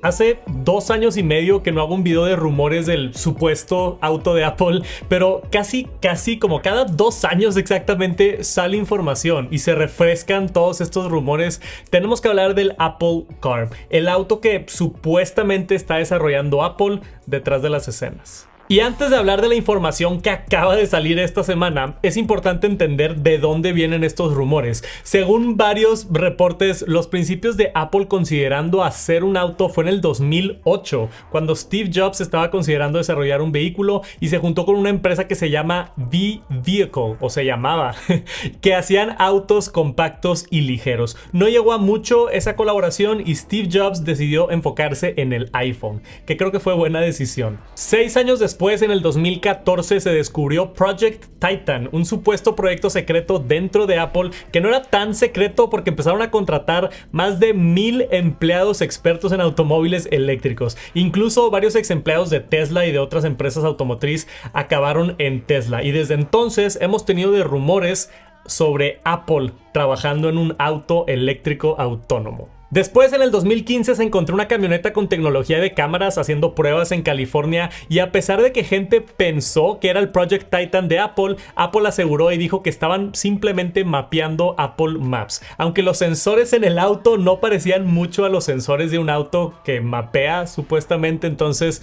Hace 2 años y medio que no hago un video de rumores del supuesto auto de Apple, pero casi como cada 2 años exactamente sale información y se refrescan todos estos rumores. Tenemos que hablar del Apple Car, el auto que supuestamente está desarrollando Apple detrás de las escenas. Y antes de hablar de la información que acaba de salir esta semana, es importante entender de dónde vienen estos rumores. Según varios reportes, los principios de Apple considerando hacer un auto fue en el 2008, cuando Steve Jobs estaba considerando desarrollar un vehículo y se juntó con una empresa que se llama V-Vehicle, o se llamaba, que hacían autos compactos y ligeros. No llegó a mucho esa colaboración y Steve Jobs decidió enfocarse en el iPhone, que creo que fue buena decisión. 6 años después, en el 2014, se descubrió Project Titan, un supuesto proyecto secreto dentro de Apple que no era tan secreto porque empezaron a contratar más de 1000 empleados expertos en automóviles eléctricos. Incluso varios ex empleados de Tesla y de otras empresas automotriz acabaron en Tesla. Y desde entonces hemos tenido de rumores sobre Apple trabajando en un auto eléctrico autónomo. Después, en el 2015, se encontró una camioneta con tecnología de cámaras haciendo pruebas en California y a pesar de que gente pensó que era el Project Titan de Apple, Apple aseguró y dijo que estaban simplemente mapeando Apple Maps. Aunque los sensores en el auto no parecían mucho a los sensores de un auto que mapea supuestamente, entonces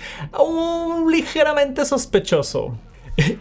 ligeramente sospechoso.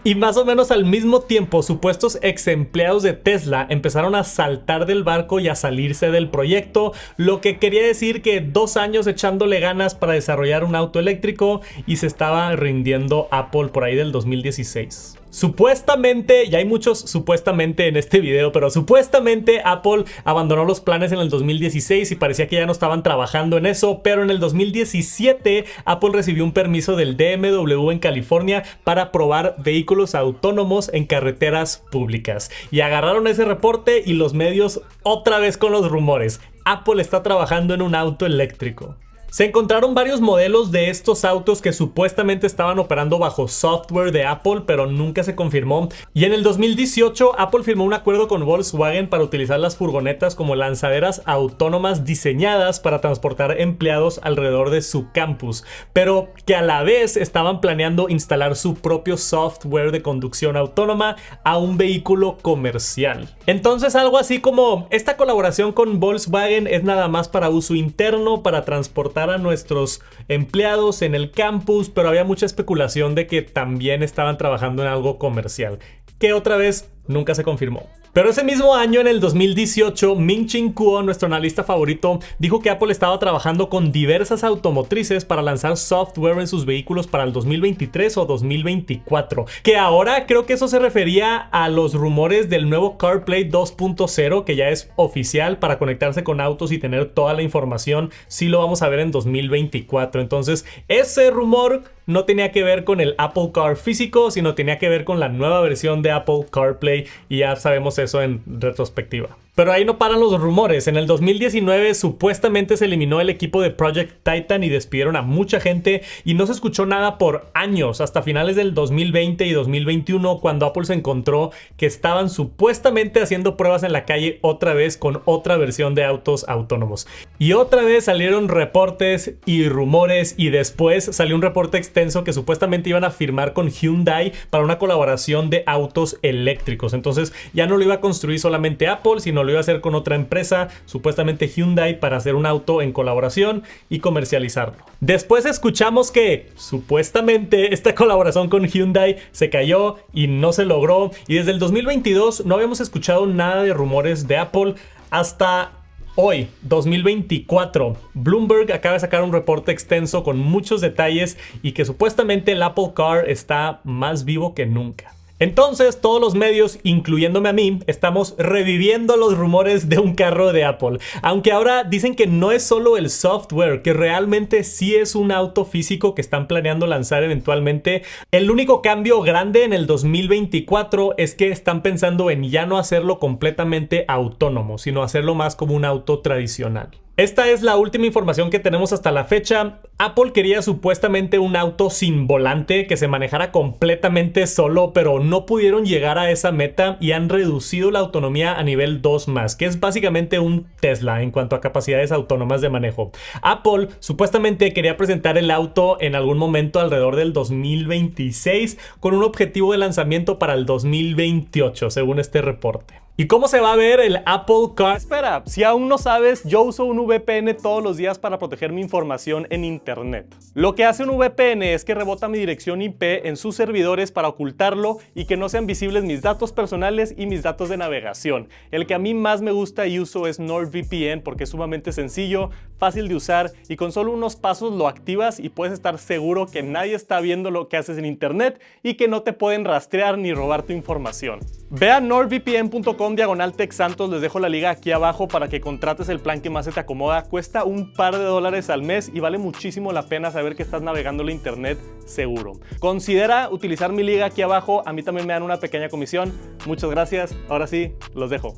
Y más o menos al mismo tiempo, supuestos ex empleados de Tesla empezaron a saltar del barco y a salirse del proyecto, lo que quería decir que 2 años echándole ganas para desarrollar un auto eléctrico y se estaba rindiendo Apple por ahí del 2016. Supuestamente, y hay muchos supuestamente en este video, pero supuestamente Apple abandonó los planes en el 2016 y parecía que ya no estaban trabajando en eso, pero en el 2017 Apple recibió un permiso del DMW en California para probar vehículos autónomos en carreteras públicas. Y agarraron ese reporte y los medios otra vez con los rumores. Apple está trabajando en un auto eléctrico. Se encontraron varios modelos de estos autos que supuestamente estaban operando bajo software de Apple, pero nunca se confirmó. Y en el 2018, Apple firmó un acuerdo con Volkswagen para utilizar las furgonetas como lanzaderas autónomas diseñadas para transportar empleados alrededor de su campus, pero que a la vez estaban planeando instalar su propio software de conducción autónoma a un vehículo comercial. Entonces, algo así como esta colaboración con Volkswagen es nada más para uso interno, para transportar a nuestros empleados en el campus, pero había mucha especulación de que también estaban trabajando en algo comercial, que otra vez nunca se confirmó. Pero ese mismo año, en el 2018, Ming-Chi Kuo, nuestro analista favorito, dijo que Apple estaba trabajando con diversas automotrices para lanzar software en sus vehículos para el 2023 o 2024. Que ahora creo que eso se refería a los rumores del nuevo CarPlay 2.0, que ya es oficial para conectarse con autos y tener toda la información. Sí lo vamos a ver en 2024. Entonces, ese rumor no tenía que ver con el Apple Car físico, sino tenía que ver con la nueva versión de Apple CarPlay, y ya sabemos eso en retrospectiva. Pero ahí no paran los rumores. En el 2019 supuestamente se eliminó el equipo de Project Titan y despidieron a mucha gente y no se escuchó nada por años, hasta finales del 2020 y 2021, cuando Apple se encontró que estaban supuestamente haciendo pruebas en la calle otra vez con otra versión de autos autónomos. Y otra vez salieron reportes y rumores, y después salió un reporte extenso que supuestamente iban a firmar con Hyundai para una colaboración de autos eléctricos. Entonces ya no lo iba a construir solamente Apple, sino lo iba a hacer con otra empresa, supuestamente Hyundai, para hacer un auto en colaboración y comercializarlo. Después escuchamos que supuestamente esta colaboración con Hyundai se cayó y no se logró, y desde el 2022 no habíamos escuchado nada de rumores de Apple hasta hoy, 2024. Bloomberg acaba de sacar un reporte extenso con muchos detalles y que supuestamente el Apple Car está más vivo que nunca. Entonces, todos los medios, incluyéndome a mí, estamos reviviendo los rumores de un carro de Apple. Aunque ahora dicen que no es solo el software, que realmente sí es un auto físico que están planeando lanzar eventualmente. El único cambio grande en el 2024 es que están pensando en ya no hacerlo completamente autónomo, sino hacerlo más como un auto tradicional. Esta es la última información que tenemos hasta la fecha. Apple quería supuestamente un auto sin volante que se manejara completamente solo, pero no pudieron llegar a esa meta y han reducido la autonomía a nivel 2 más, que es básicamente un Tesla en cuanto a capacidades autónomas de manejo. Apple supuestamente quería presentar el auto en algún momento alrededor del 2026 con un objetivo de lanzamiento para el 2028, según este reporte. ¿Y cómo se va a ver el Apple Car? Espera, si aún no sabes, yo uso un VPN todos los días para proteger mi información en internet. Lo que hace un VPN es que rebota mi dirección IP en sus servidores para ocultarlo y que no sean visibles mis datos personales y mis datos de navegación. El que a mí más me gusta y uso es NordVPN porque es sumamente sencillo, fácil de usar y con solo unos pasos lo activas y puedes estar seguro que nadie está viendo lo que haces en internet y que no te pueden rastrear ni robar tu información. Ve a nordvpn.com/TechSantos, les dejo la liga aquí abajo para que contrates el plan que más se te acomoda. Cuesta un par de dólares al mes y vale muchísimo la pena saber que estás navegando la internet seguro. Considera utilizar mi liga aquí abajo, a mí también me dan una pequeña comisión. Muchas gracias, ahora sí, los dejo.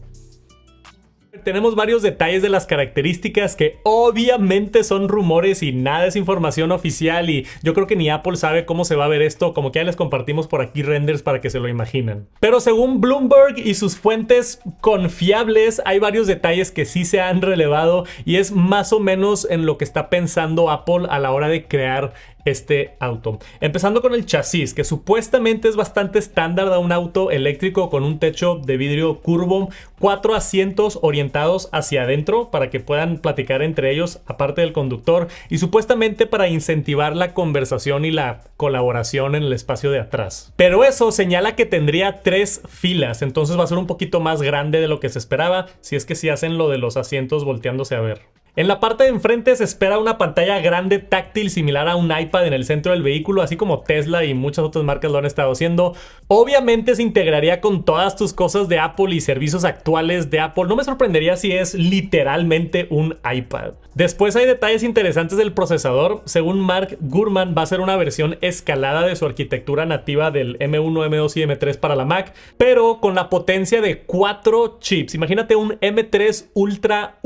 Tenemos varios detalles de las características que obviamente son rumores y nada es información oficial y yo creo que ni Apple sabe cómo se va a ver esto, como que ya les compartimos por aquí renders para que se lo imaginen. Pero según Bloomberg y sus fuentes confiables hay varios detalles que sí se han relevado y es más o menos en lo que está pensando Apple a la hora de crear este auto. Empezando con el chasis, que supuestamente es bastante estándar de un auto eléctrico con un techo de vidrio curvo, 4 asientos orientados hacia adentro para que puedan platicar entre ellos aparte del conductor y supuestamente para incentivar la conversación y la colaboración en el espacio de atrás. Pero eso señala que tendría 3 filas, entonces va a ser un poquito más grande de lo que se esperaba si es que sí hacen lo de los asientos volteándose a ver. En la parte de enfrente se espera una pantalla grande táctil similar a un iPad en el centro del vehículo, así como Tesla y muchas otras marcas lo han estado haciendo. Obviamente se integraría con todas tus cosas de Apple y servicios actuales de Apple. No me sorprendería si es literalmente un iPad. Después hay detalles interesantes del procesador. Según Mark Gurman, va a ser una versión escalada de su arquitectura nativa del M1, M2 y M3 para la Mac, pero con la potencia de 4 chips. Imagínate un M3 Ultra,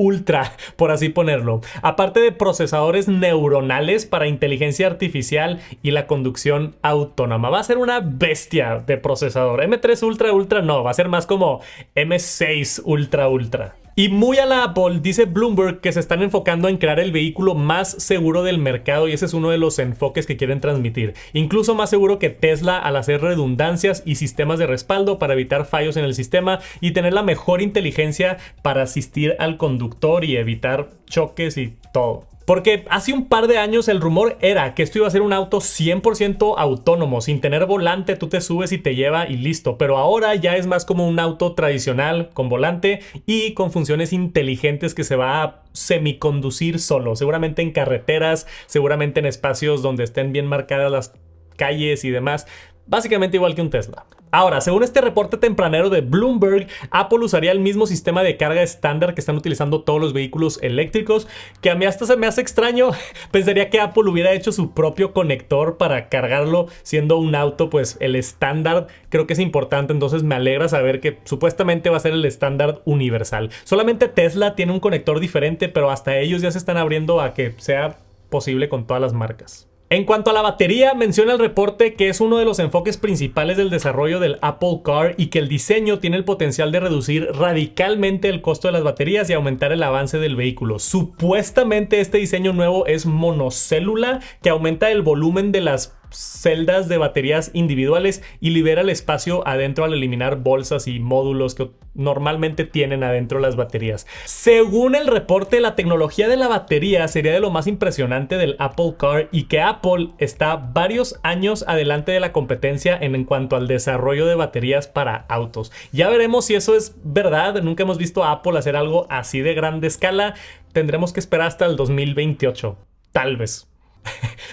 por así ponerlo. Aparte de procesadores neuronales para inteligencia artificial y la conducción autónoma. Va a ser una bestia de procesador. M3 Ultra no, va a ser más como M6 Ultra. Y muy a la Apple, dice Bloomberg que se están enfocando en crear el vehículo más seguro del mercado y ese es uno de los enfoques que quieren transmitir. Incluso más seguro que Tesla al hacer redundancias y sistemas de respaldo para evitar fallos en el sistema y tener la mejor inteligencia para asistir al conductor y evitar choques y todo. Porque hace un par de años el rumor era que esto iba a ser un auto 100% autónomo, sin tener volante, tú te subes y te lleva y listo. Pero ahora ya es más como un auto tradicional con volante y con funciones inteligentes que se va a semiconducir solo. Seguramente en carreteras, seguramente en espacios donde estén bien marcadas las calles y demás. Básicamente igual que un Tesla. Ahora, según este reporte tempranero de Bloomberg, Apple usaría el mismo sistema de carga estándar que están utilizando todos los vehículos eléctricos, que a mí hasta se me hace extraño. Pensaría que Apple hubiera hecho su propio conector para cargarlo, siendo un auto, pues el estándar creo que es importante, entonces me alegra saber que supuestamente va a ser el estándar universal. Solamente Tesla tiene un conector diferente, pero hasta ellos ya se están abriendo a que sea posible con todas las marcas. En cuanto a la batería, menciona el reporte que es uno de los enfoques principales del desarrollo del Apple Car y que el diseño tiene el potencial de reducir radicalmente el costo de las baterías y aumentar el avance del vehículo. Supuestamente este diseño nuevo es monocélula, que aumenta el volumen de las celdas de baterías individuales y libera el espacio adentro al eliminar bolsas y módulos que normalmente tienen adentro las baterías. Según el reporte, la tecnología de la batería sería de lo más impresionante del Apple Car y que Apple está varios años adelante de la competencia en cuanto al desarrollo de baterías para autos. Ya veremos si eso es verdad. Nunca hemos visto a Apple hacer algo así de grande escala. Tendremos que esperar hasta el 2028, tal vez.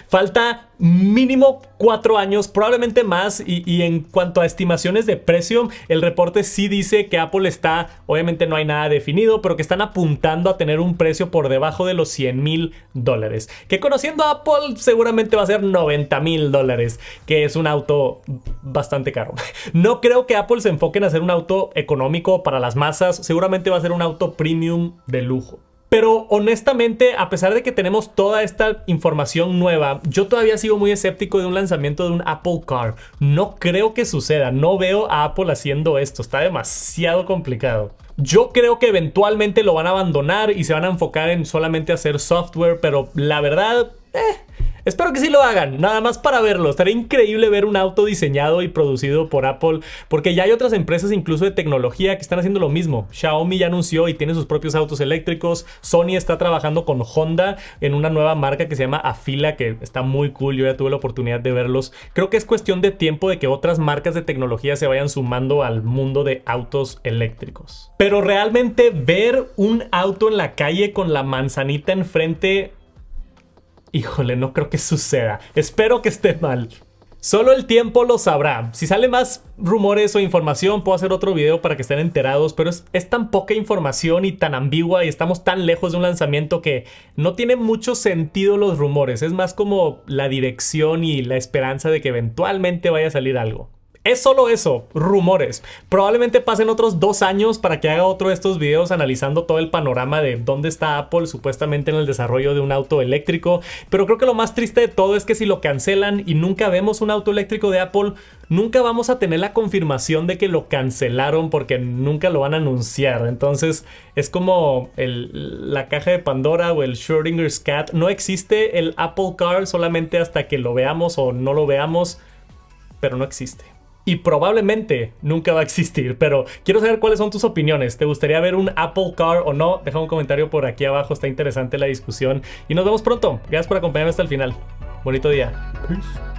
Falta mínimo 4 años, probablemente más, y en cuanto a estimaciones de precio, el reporte sí dice que Apple está, obviamente no hay nada definido, pero que están apuntando a tener un precio por debajo de los $100,000, que conociendo a Apple seguramente va a ser $90,000, que es un auto bastante caro. No creo que Apple se enfoque en hacer un auto económico para las masas, seguramente va a ser un auto premium de lujo. Pero honestamente, a pesar de que tenemos toda esta información nueva, yo todavía sigo muy escéptico de un lanzamiento de un Apple Car. No creo que suceda, no veo a Apple haciendo esto, está demasiado complicado. Yo creo que eventualmente lo van a abandonar y se van a enfocar en solamente hacer software, pero la verdad, espero que sí lo hagan, nada más para verlo. Estaría increíble ver un auto diseñado y producido por Apple, porque ya hay otras empresas incluso de tecnología que están haciendo lo mismo. Xiaomi ya anunció y tiene sus propios autos eléctricos. Sony está trabajando con Honda en una nueva marca que se llama Afila, que está muy cool. Yo ya tuve la oportunidad de verlos. Creo que es cuestión de tiempo de que otras marcas de tecnología se vayan sumando al mundo de autos eléctricos. Pero realmente ver un auto en la calle con la manzanita enfrente... Híjole, no creo que suceda. Espero que esté mal. Solo el tiempo lo sabrá. Si sale más rumores o información, puedo hacer otro video para que estén enterados, pero es tan poca información y tan ambigua y estamos tan lejos de un lanzamiento que no tiene mucho sentido los rumores. Es más como la dirección y la esperanza de que eventualmente vaya a salir algo. Es solo eso, rumores. Probablemente pasen otros 2 años para que haga otro de estos videos analizando todo el panorama de dónde está Apple supuestamente en el desarrollo de un auto eléctrico. Pero creo que lo más triste de todo es que si lo cancelan y nunca vemos un auto eléctrico de Apple, nunca vamos a tener la confirmación de que lo cancelaron porque nunca lo van a anunciar. Entonces es como la caja de Pandora o el Schrödinger's Cat. No existe el Apple Car solamente hasta que lo veamos o no lo veamos, pero no existe. Y probablemente nunca va a existir, pero quiero saber cuáles son tus opiniones. ¿Te gustaría ver un Apple Car o no? Deja un comentario por aquí abajo, está interesante la discusión. Y nos vemos pronto. Gracias por acompañarme hasta el final. Bonito día. Peace.